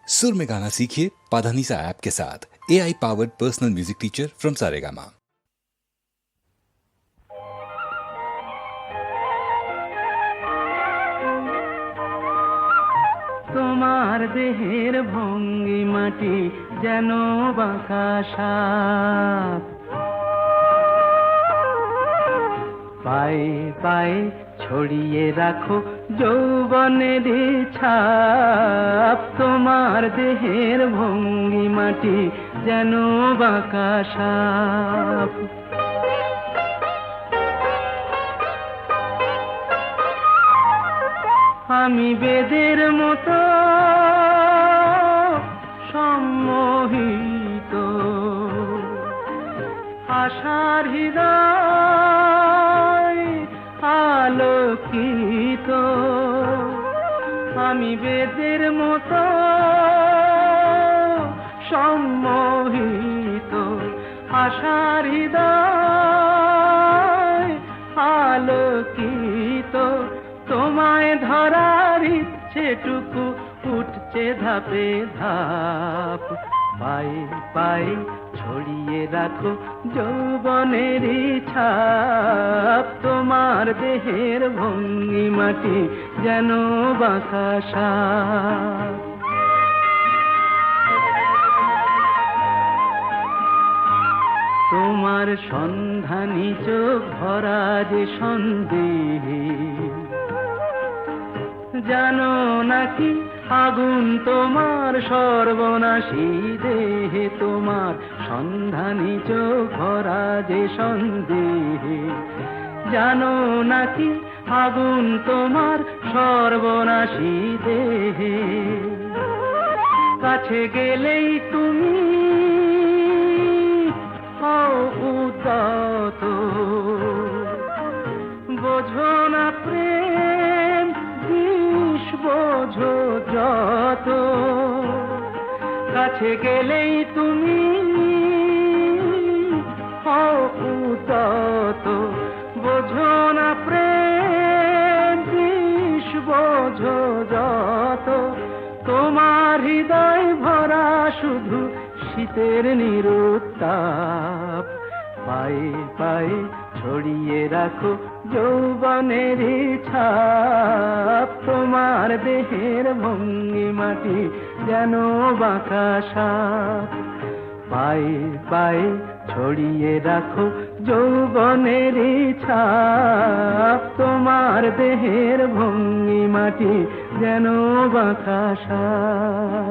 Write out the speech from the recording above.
सुर में गाना सीखिए पाधानीसा ऐप के साथ। AI powered personal music teacher from Saregama. তোমার দেহের ভঙ্গিমাটি যেন বাঁকা সাপ, পায়ে পায়ে ছড়িয়ে রাখো যৌবনের ছাপ। তোমার দেহের ভঙ্গিমাটি যেন বাঁকা সাপ। আমি বেদের মতো সম্মোহিত, আশার হৃদয় আলোকিত। আমি বেদের মতো সম্মোহিত, আশার হৃদয় আলোকিত। তোমায় ধরার ইচ্ছেটুকু উঠছে ধাপে ধাপ। পায়ে পায়ে ছড়িয়ে রাখো যৌবনের ছাপ। তোমার দেহের ভঙ্গিমাটি যেন বাঁকা সাপ। তোমার সন্ধানী চোখ ভরা যে সন্দেহে, জানো নাকি আগুন তোমার সর্বনাশী দেহে। তোমার সন্ধানী চোখ ভরা যে সন্দেহে, জানো নাকি আগুন তোমার সর্বনাশী দেহে। কাছে গেলেই তুমি উদাত, বোঝো না প্রেম বিষ বোঝো যত। কাছে গেলেই তুমি উদাত, বোঝো না প্রেম বিষ বোঝো যত। তোমার হৃদয় ভরা শুধু শীতের নিরুত্তাপ। পায়ে পায়ে ছড়িয়ে রাখো যৌবনের ছাপ। তোমার দেহের ভঙ্গিমাটি যেন বাঁকা সাপ। পায়ে পায়ে ছড়িয়ে রাখো যৌবনের ছাপ। তোমার দেহের ভঙ্গিমাটি যেন বাঁকা সাপ।